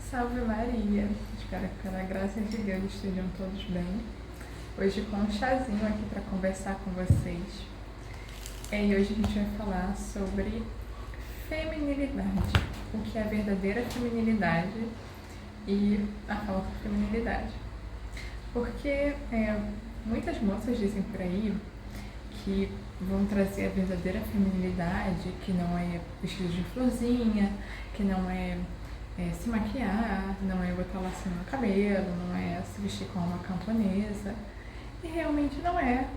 Salve Maria! Espero que pela graça de Deus estejam todos bem. Hoje com um chazinho aqui para conversar com vocês. E hoje a gente vai falar sobre feminilidade, o que é a verdadeira feminilidade e a falsa feminilidade. Porque muitas moças dizem por aí que vão trazer a verdadeira feminilidade, que não é vestido de florzinha, que não é se maquiar, não é botar lacinho no cabelo, não é se vestir como uma camponesa. E realmente não é.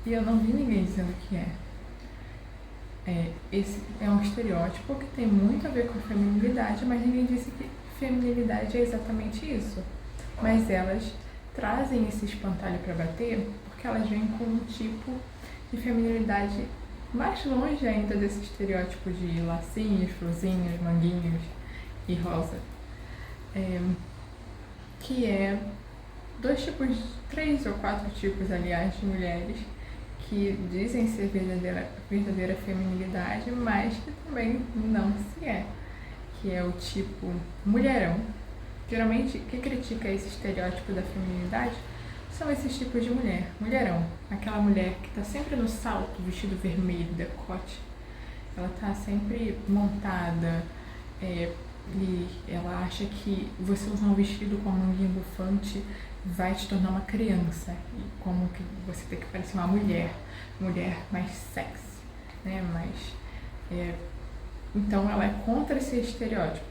E eu não vi ninguém dizendo que é. Esse é um estereótipo que tem muito a ver com feminilidade, mas ninguém disse que feminilidade é exatamente isso. Mas elas trazem esse espantalho para bater porque elas vêm com um tipo de feminilidade mais longe ainda desse estereótipo de lacinhos, florzinhos, manguinhos e rosa, que é três ou quatro tipos, aliás, de mulheres que dizem ser verdadeira feminilidade, mas que também não se é, que é o tipo mulherão. Geralmente, quem critica esse estereótipo da feminilidade são esses tipos de mulher. Mulherão, aquela mulher que está sempre no salto, vestido vermelho, decote, ela está sempre montada, e ela acha que você usar um vestido com a manguinha bufante vai te tornar uma criança, e como que você tem que parecer uma mulher mais sexy, né? Então ela é contra esse estereótipo,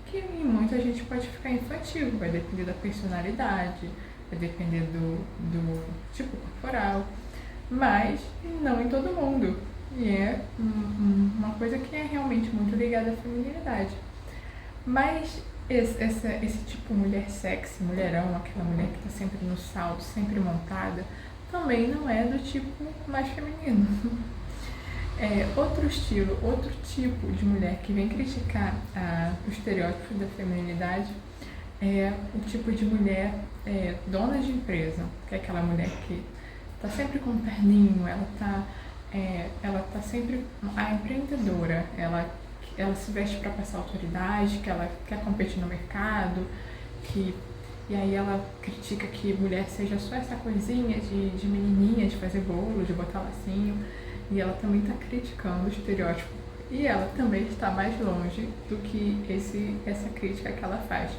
que em muita gente pode ficar infantil, vai depender da personalidade, vai depender do tipo corporal, mas não em todo mundo. E é uma coisa que é realmente muito ligada à feminilidade. Mas esse tipo mulher sexy, mulherão, aquela mulher que está sempre no salto, sempre montada, também não é do tipo mais feminino. Outro tipo de mulher que vem criticar o estereótipo da feminilidade é o tipo de mulher dona de empresa, que é aquela mulher que está sempre com um terninho, ela tá sempre a empreendedora, ela se veste para passar autoridade, que ela quer competir no mercado, e aí ela critica que mulher seja só essa coisinha de menininha, de fazer bolo, de botar lacinho, e ela também está criticando o estereótipo. E ela também está mais longe do que essa crítica que ela faz.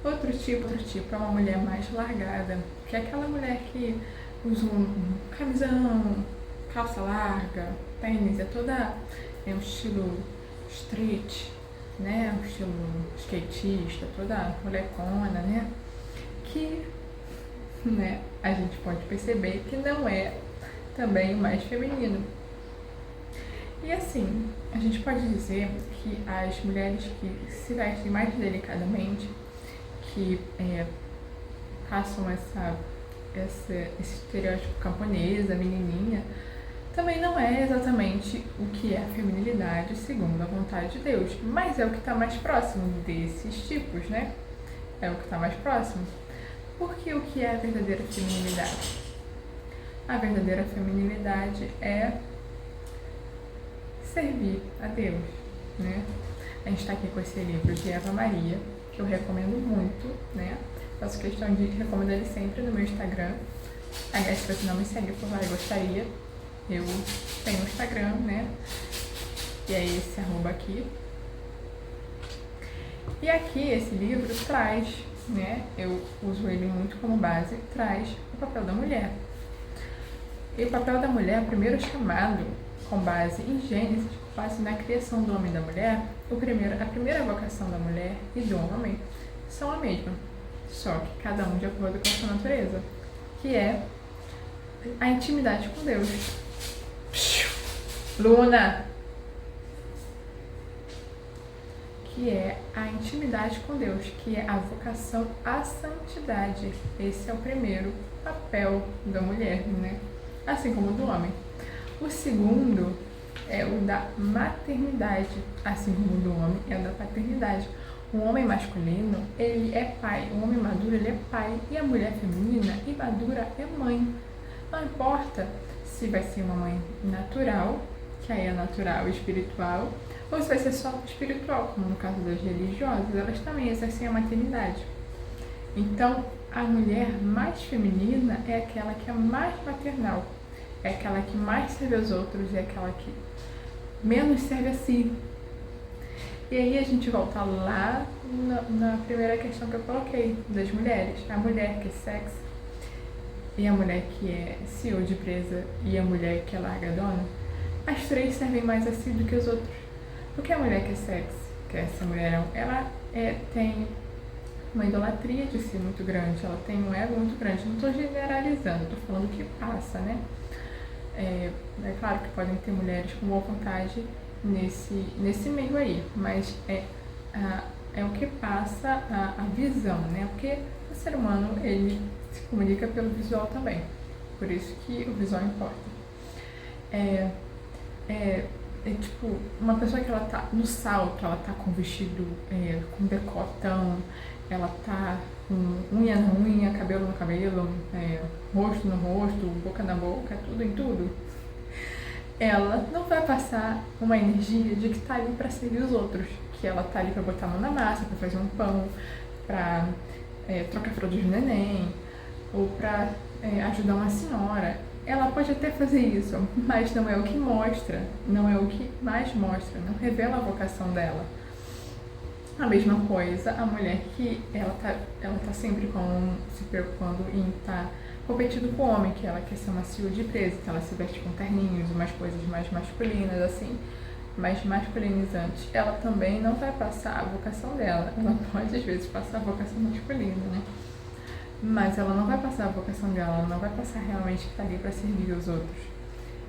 Outro tipo é uma mulher mais largada, que é aquela mulher que usa um camisão, calça larga, tênis, um estilo street, né? Um estilo skatista, toda molecona, né? Que, né, a gente pode perceber que não é também o mais feminino. E assim, a gente pode dizer que as mulheres que se vestem mais delicadamente, que passam esse estereótipo camponesa, menininha, também não é exatamente o que é a feminilidade segundo a vontade de Deus, mas é o que está mais próximo desses tipos, né? É o que está mais próximo. Porque o que é a verdadeira feminilidade? A verdadeira feminilidade é servir a Deus, né? A gente está aqui com esse livro de Eva Maria, que eu recomendo muito, né? Faço questão de recomendar ele sempre no meu Instagram. Aliás, se você não me segue por lá, eu gostaria. Eu tenho um Instagram, né? E é esse @ aqui. E aqui esse livro traz, né? Eu uso ele muito como base, traz o papel da mulher. E o papel da mulher, primeiro chamado com base em Gênesis, com base na criação do homem e da mulher, a primeira vocação da mulher e do homem são a mesma, só que cada um de acordo com a sua natureza, que é a intimidade com Deus. Luna! Que é a intimidade com Deus, que é a vocação à santidade. Esse é o primeiro papel da mulher, né? Assim como o do homem. O segundo é o da maternidade, assim como o do homem é o da paternidade. O homem masculino, ele é pai, o homem maduro, ele é pai, e a mulher feminina e madura é mãe. Não importa se vai ser uma mãe natural, que aí é natural e espiritual, ou se vai ser só espiritual, como no caso das religiosas, elas também exercem a maternidade. Então, a mulher mais feminina é aquela que é mais maternal, é aquela que mais serve aos outros, é aquela que menos serve a si. E aí a gente volta lá na primeira questão que eu coloquei, das mulheres. A mulher que é sexy, e a mulher que é CEO de empresa, e a mulher que é largadona, as três servem mais a si do que os outros. Porque a mulher que é sexy, que é essa mulherão, ela tem uma idolatria de si muito grande, ela tem um ego muito grande. Não estou generalizando, estou falando o que passa, né? É claro que podem ter mulheres com boa vontade nesse meio aí, mas é o que passa a visão, né? Porque o ser humano, ele se comunica pelo visual também, por isso que o visual importa. Tipo, uma pessoa que ela tá no salto, ela tá com vestido com decotão, ela tá com unha na unha, cabelo no cabelo, rosto no rosto, boca na boca, tudo em tudo, ela não vai passar uma energia de que tá ali para servir os outros, que ela tá ali para botar a mão na massa, para fazer um pão, para trocar fralda de neném, ou para ajudar uma senhora. Ela pode até fazer isso, mas não é o que mostra, não é o que mais mostra, não revela a vocação dela. A mesma coisa, a mulher que ela tá sempre se preocupando em estar competindo com o homem, que ela quer ser uma CEO de empresa, que ela se veste com terninhos, umas coisas mais masculinas, assim, mais masculinizantes. Ela também não vai passar a vocação dela, ela pode às vezes passar a vocação masculina, né? Mas ela não vai passar a vocação dela, ela não vai passar realmente que está ali para servir os outros.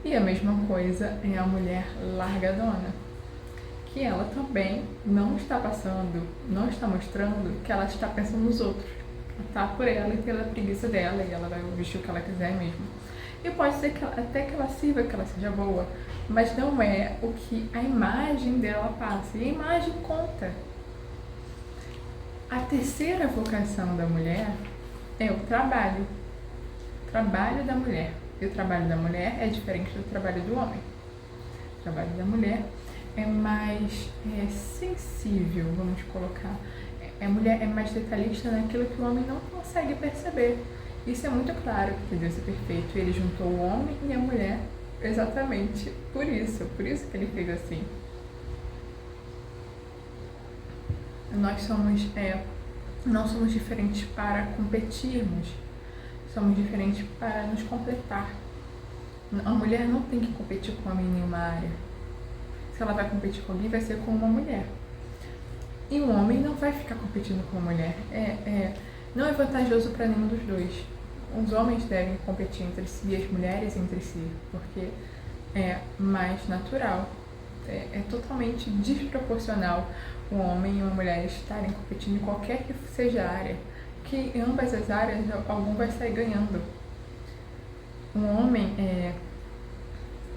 E a mesma coisa é a mulher largadona, que ela também não está passando, não está mostrando que ela está pensando nos outros. Ela está por ela e pela preguiça dela, e ela vai vestir o que ela quiser mesmo. E pode ser que até que ela sirva, que ela seja boa, mas não é o que a imagem dela passa. E a imagem conta. A terceira vocação da mulher é o trabalho. O trabalho da mulher. E o trabalho da mulher é diferente do trabalho do homem. O trabalho da mulher é mais sensível, vamos colocar. A mulher é mais detalhista naquilo que o homem não consegue perceber. Isso é muito claro, porque Deus é perfeito. Ele juntou o homem e a mulher exatamente por isso que ele fez assim. Nós não somos diferentes para competirmos, somos diferentes para nos completar. A mulher não tem que competir com o homem em nenhuma área. Se ela vai competir com alguém, vai ser com uma mulher. E o homem não vai ficar competindo com a mulher. Não é vantajoso para nenhum dos dois. Os homens devem competir entre si e as mulheres entre si, porque é mais natural. É totalmente desproporcional um homem e uma mulher estarem competindo em qualquer que seja a área, que em ambas as áreas algum vai sair ganhando. Um homem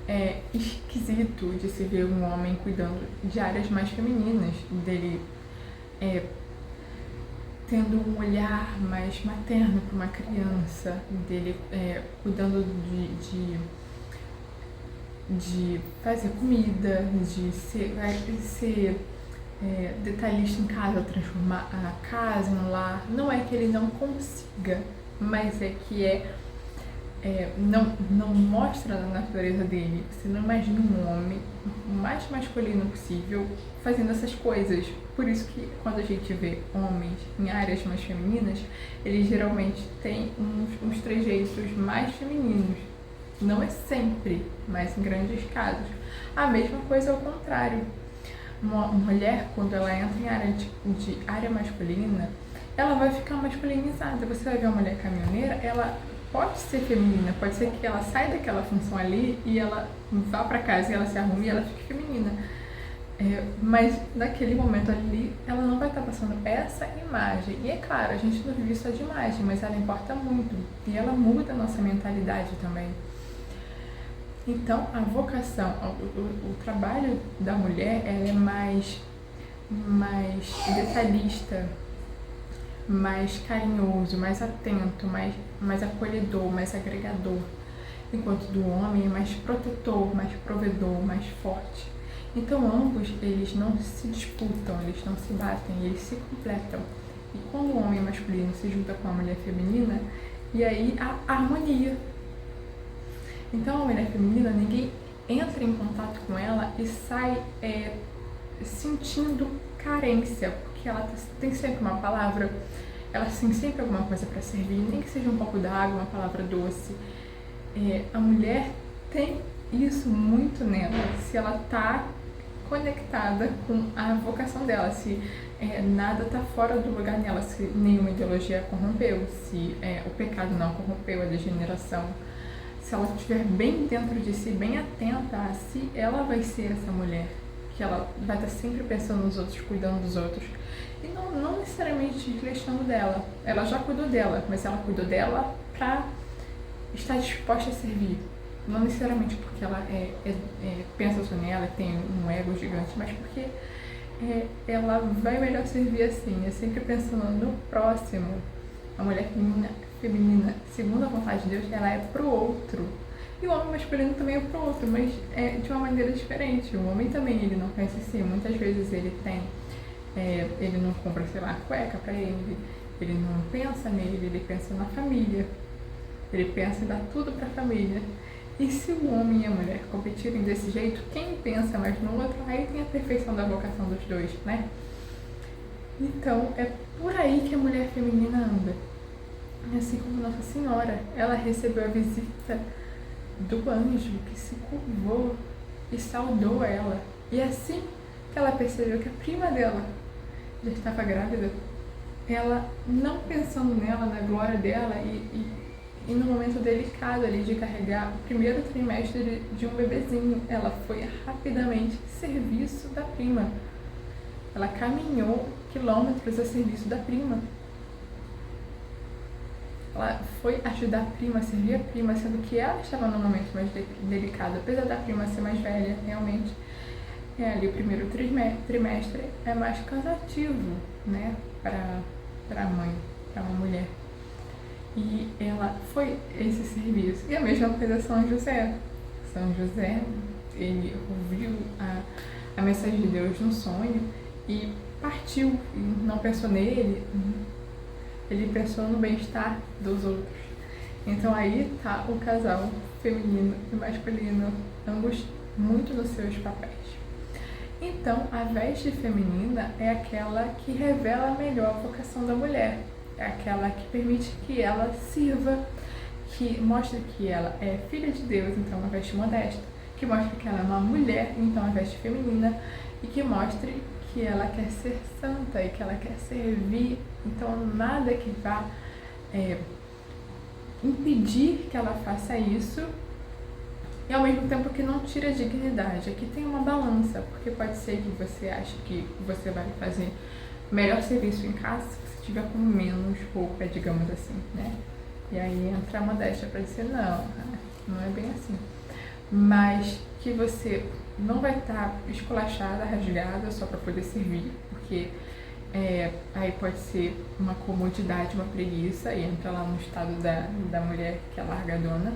é esquisito de se ver um homem cuidando de áreas mais femininas, dele tendo um olhar mais materno para uma criança, dele cuidando de fazer comida, de ser detalhista em casa, transformar a casa em um lar. Não é que ele não consiga, mas é que não mostra na natureza dele. Você não imagina um homem o mais masculino possível fazendo essas coisas. Por isso que quando a gente vê homens em áreas mais femininas, eles geralmente têm uns trejeitos mais femininos. Não é sempre, mas em grandes casos. A mesma coisa ao contrário. Uma mulher, quando ela entra em área masculina, ela vai ficar masculinizada. Você vai ver uma mulher caminhoneira, ela pode ser feminina, pode ser que ela saia daquela função ali e ela vá para casa e ela se arrume e ela fique feminina. Mas naquele momento ali, ela não vai estar passando essa imagem. E é claro, a gente não vive só de imagem, mas ela importa muito. E ela muda a nossa mentalidade também. Então, a vocação, o trabalho da mulher, ela é mais detalhista, mais carinhoso, mais atento, mais acolhedor, mais agregador. Enquanto do homem é mais protetor, mais provedor, mais forte. Então ambos, eles não se disputam, eles não se batem, eles se completam. E quando o homem masculino se junta com a mulher feminina, e aí há harmonia. Então a mulher feminina, ninguém entra em contato com ela e sai sentindo carência, porque ela tem sempre uma palavra, ela tem sempre alguma coisa para servir, nem que seja um copo d'água, uma palavra doce. A mulher tem isso muito nela, se ela está conectada com a vocação dela, se nada está fora do lugar nela, se nenhuma ideologia corrompeu, se o pecado não corrompeu, a degeneração. Se ela estiver bem dentro de si, bem atenta a si, ela vai ser essa mulher, que ela vai estar sempre pensando nos outros, cuidando dos outros. E não necessariamente desleixando dela. Ela já cuidou dela, mas ela cuidou dela para estar disposta a servir. Não necessariamente porque ela pensa só nela e tem um ego gigante, mas porque ela vai melhor servir assim, sempre pensando no próximo. A mulher feminina, segundo a vontade de Deus, ela é pro outro. E o homem masculino também é pro outro, mas de uma maneira diferente. O homem também, ele não pensa assim. Muitas vezes ele não compra, sei lá, cueca pra ele não pensa nele, ele pensa na família. Ele pensa em dar tudo pra família. E se o homem e a mulher competirem desse jeito, quem pensa mais no outro, aí tem a perfeição da vocação dos dois, né? Então, é por aí que a mulher feminina anda. Assim como Nossa Senhora, ela recebeu a visita do anjo que se curvou e saudou ela. E assim que ela percebeu que a prima dela já estava grávida, ela, não pensando nela, na glória dela e no momento delicado ali de carregar o primeiro trimestre de um bebezinho, ela foi rapidamente serviço da prima. Ela caminhou quilômetros a serviço da prima. Ela foi ajudar a prima, servir a prima, sendo que ela estava num momento mais delicado. Apesar da prima ser mais velha, realmente, ali o primeiro trimestre é mais cansativo, né, para a mãe, para uma mulher. E ela foi esse serviço. E a mesma coisa São José. São José, ele ouviu a mensagem de Deus no sonho e partiu, e não pensou nele, ele pensou no bem-estar dos outros. Então aí tá o casal feminino e masculino, ambos muito nos seus papéis. Então a veste feminina é aquela que revela melhor a vocação da mulher, é aquela que permite que ela sirva, que mostra que ela é filha de Deus, então uma veste modesta, que mostra que ela é uma mulher, então uma veste feminina, e que mostre que ela quer ser santa e que ela quer servir, então nada que vá impedir que ela faça isso e ao mesmo tempo que não tire a dignidade. Aqui tem uma balança, porque pode ser que você ache que você vai fazer melhor serviço em casa se você tiver com menos roupa, digamos assim, né? E aí entra a modéstia para dizer, não é bem assim. Mas que você não vai estar esculachada, rasgada só para poder servir, porque aí pode ser uma comodidade, uma preguiça, e entra lá no estado da mulher que é largadona.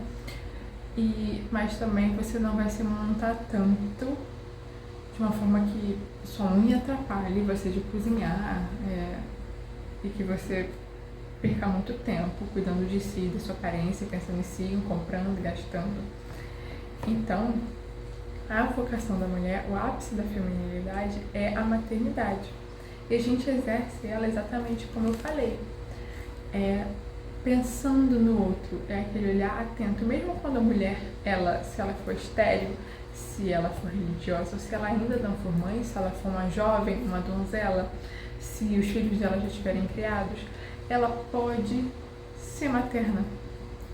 Mas também você não vai se montar tanto de uma forma que sua unha atrapalhe você de cozinhar e que você perca muito tempo cuidando de si, da sua aparência, pensando em si, comprando, gastando. Então, a vocação da mulher, o ápice da feminilidade é a maternidade. E a gente exerce ela exatamente como eu falei. Pensando no outro, é aquele olhar atento. Mesmo quando a mulher, se ela for estéril, se ela for religiosa, ou se ela ainda não for mãe, se ela for uma jovem, uma donzela, se os filhos dela já estiverem criados, ela pode ser materna.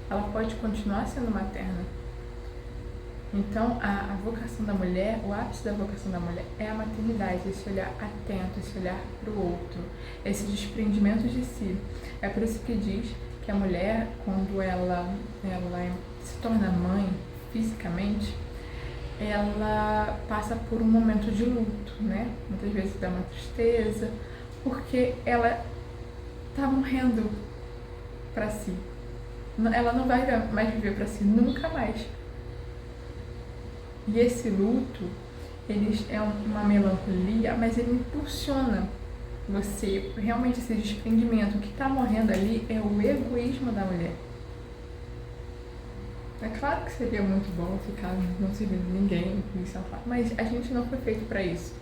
Ela pode continuar sendo materna. Então, a vocação da mulher, o ápice da vocação da mulher é a maternidade, esse olhar atento, esse olhar para o outro, esse desprendimento de si. É por isso que diz que a mulher, quando ela se torna mãe fisicamente, ela passa por um momento de luto, né? Muitas vezes dá uma tristeza, porque ela está morrendo para si. Ela não vai mais viver para si, nunca mais. E esse luto, eles é uma melancolia, mas ele impulsiona você, realmente esse desprendimento. O que está morrendo ali é o egoísmo da mulher. É claro que seria muito bom ficar não servindo ninguém, mas a gente não foi feito para isso.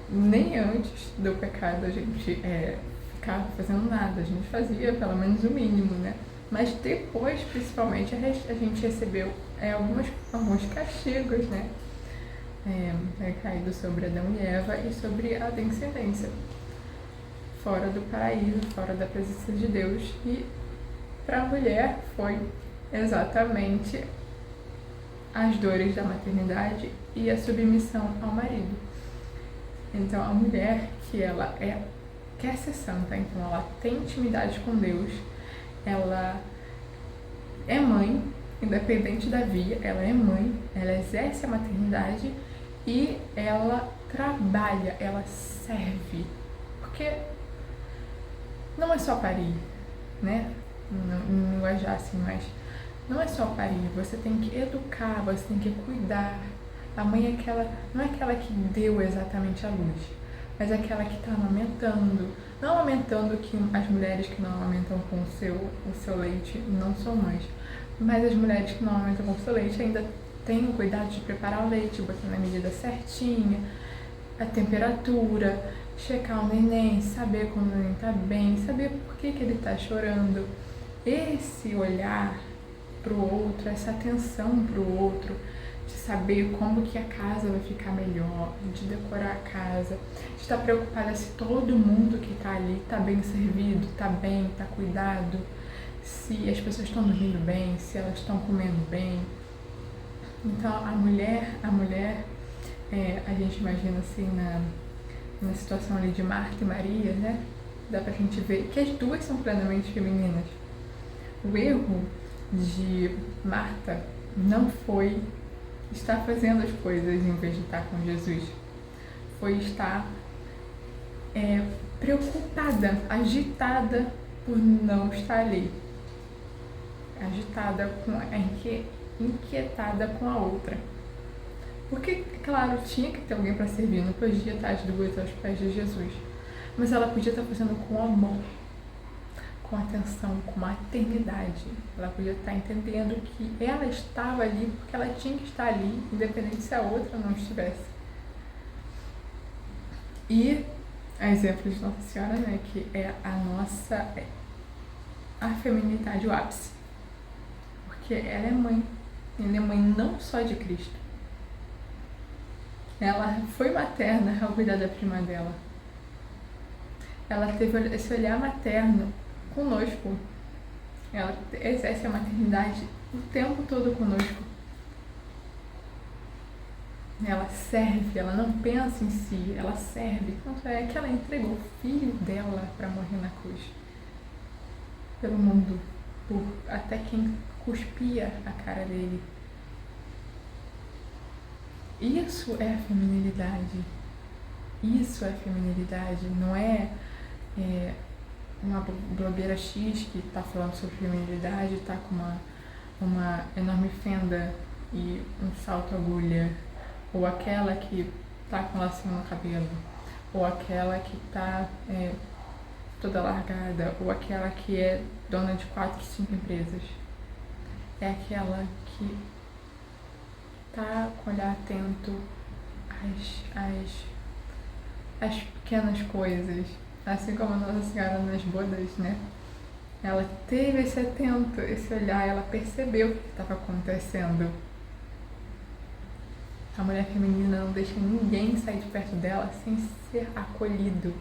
Nem antes do pecado a gente ficava fazendo nada, a gente fazia pelo menos o mínimo, né? Mas depois, principalmente, a gente recebeu alguns castigos, né? Caído sobre Adão e Eva e sobre a descendência, fora do paraíso, fora da presença de Deus. E para a mulher foi exatamente as dores da maternidade e a submissão ao marido. Então a mulher que ela quer ser santa, então ela tem intimidade com Deus, ela é mãe, independente da via, ela é mãe, ela exerce a maternidade e ela trabalha, ela serve, porque não é só parir, né? Não linguajar assim, mas não é só parir, você tem que educar, você tem que cuidar. A mãe é aquela, não é aquela que deu exatamente a luz, mas é aquela que está amamentando. Não amamentando, que as mulheres que não amamentam com o seu leite não são mães, mas as mulheres que não amamentam com o seu leite ainda têm o cuidado de preparar o leite, botar na medida certinha, a temperatura, checar o neném, saber quando o neném está bem, saber por que ele está chorando. Esse olhar para o outro, essa atenção para o outro, de saber como que a casa vai ficar melhor, de decorar a casa, de estar preocupada se todo mundo que está ali está bem servido, está bem, está cuidado, se as pessoas estão dormindo bem, se elas estão comendo bem. Então a mulher, a gente imagina assim na situação ali de Marta e Maria, né? Dá pra gente ver que as duas são plenamente femininas. O erro de Marta não foi estar fazendo as coisas em vez de estar com Jesus. Foi estar preocupada, agitada por não estar ali. Agitada, inquietada com a outra. Porque, claro, tinha que ter alguém para servir, não podia estar as duas aos pés de Jesus. Mas ela podia estar fazendo com amor, com atenção, com maternidade. Ela podia estar entendendo que ela estava ali porque ela tinha que estar ali, independente se a outra não estivesse. E a exemplo de Nossa Senhora, né, que é a feminilidade, o ápice. Porque ela é mãe. Ela é mãe não só de Cristo. Ela foi materna ao cuidar da prima dela. Ela teve esse olhar materno conosco. Ela exerce a maternidade o tempo todo conosco. Ela serve, ela não pensa em si, ela serve. Tanto é que ela entregou o filho dela para morrer na cruz. Pelo mundo, por até quem cuspia a cara dele. Isso é feminilidade. Isso é feminilidade. Não é uma blogueira X que está falando sobre feminilidade, está com uma enorme fenda e um salto agulha, ou aquela que está com lacinho no cabelo, ou aquela que está toda largada, ou aquela que é dona de 4, 5 empresas. É aquela que está com o olhar atento às pequenas coisas, assim como a Nossa Senhora nas bodas, né? Ela teve esse atento, esse olhar, ela percebeu o que estava acontecendo. A mulher feminina não deixa ninguém sair de perto dela sem ser acolhido.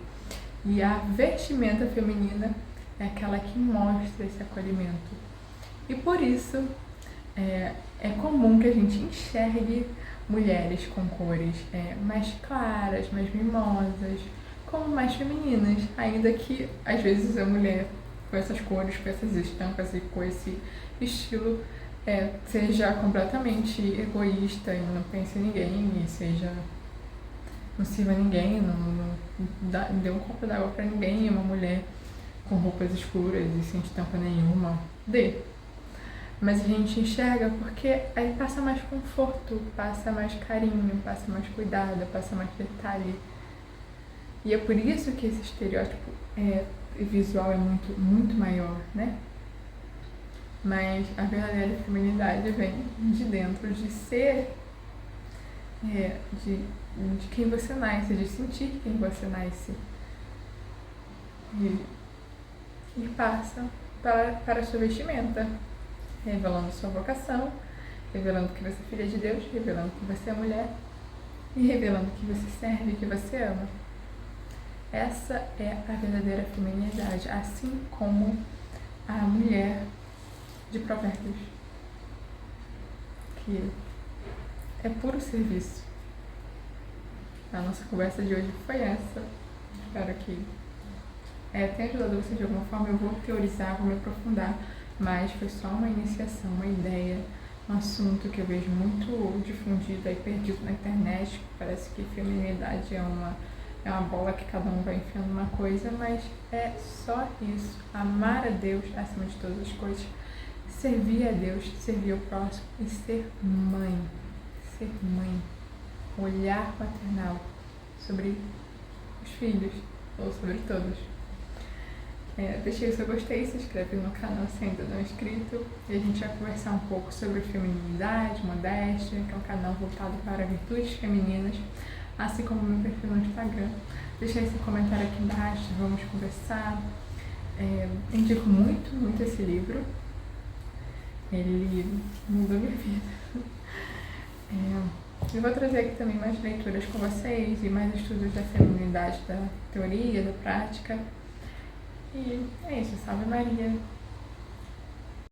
E a vestimenta feminina é aquela que mostra esse acolhimento. E por isso é comum que a gente enxergue mulheres com cores mais claras, mais mimosas, como mais femininas, ainda que às vezes a mulher com essas cores, com essas estampas e com esse estilo seja completamente egoísta e não pense em ninguém, e não sirva ninguém, não dê um copo d'água para ninguém, uma mulher com roupas escuras e sem estampa nenhuma, mas a gente enxerga porque aí passa mais conforto, passa mais carinho, passa mais cuidado, passa mais detalhe. E é por isso que esse estereótipo visual é muito, muito maior, né? Mas a verdadeira feminilidade vem de dentro, de ser, de quem você nasce, de sentir quem você nasce. E passa para a sua vestimenta, revelando sua vocação, revelando que você é filha de Deus, revelando que você é mulher e revelando que você serve e que você ama. Essa é a verdadeira feminilidade, assim como a mulher de Provérbios, que é puro serviço. A nossa conversa de hoje foi essa. Espero que tenha ajudado você de alguma forma. Eu vou teorizar, vou me aprofundar, mas foi só uma iniciação, uma ideia, um assunto que eu vejo muito difundido e perdido na internet. Parece que feminilidade é uma bola que cada um vai enfiando uma coisa, mas é só isso. Amar a Deus acima de todas as coisas, servir a Deus, servir ao próximo e ser mãe. Ser mãe. Olhar paternal sobre os filhos, ou sobre todos. Deixei o seu gostei, se inscreve no canal se ainda não é inscrito, e a gente vai conversar um pouco sobre feminilidade, modéstia, que é um canal voltado para virtudes femininas, assim como o meu perfil no Instagram. Deixei seu comentário aqui embaixo, vamos conversar. Indico muito, muito esse livro. Ele mudou minha vida. Eu vou trazer aqui também mais leituras com vocês e mais estudos da feminilidade, da teoria, da prática. E é isso, salve Maria!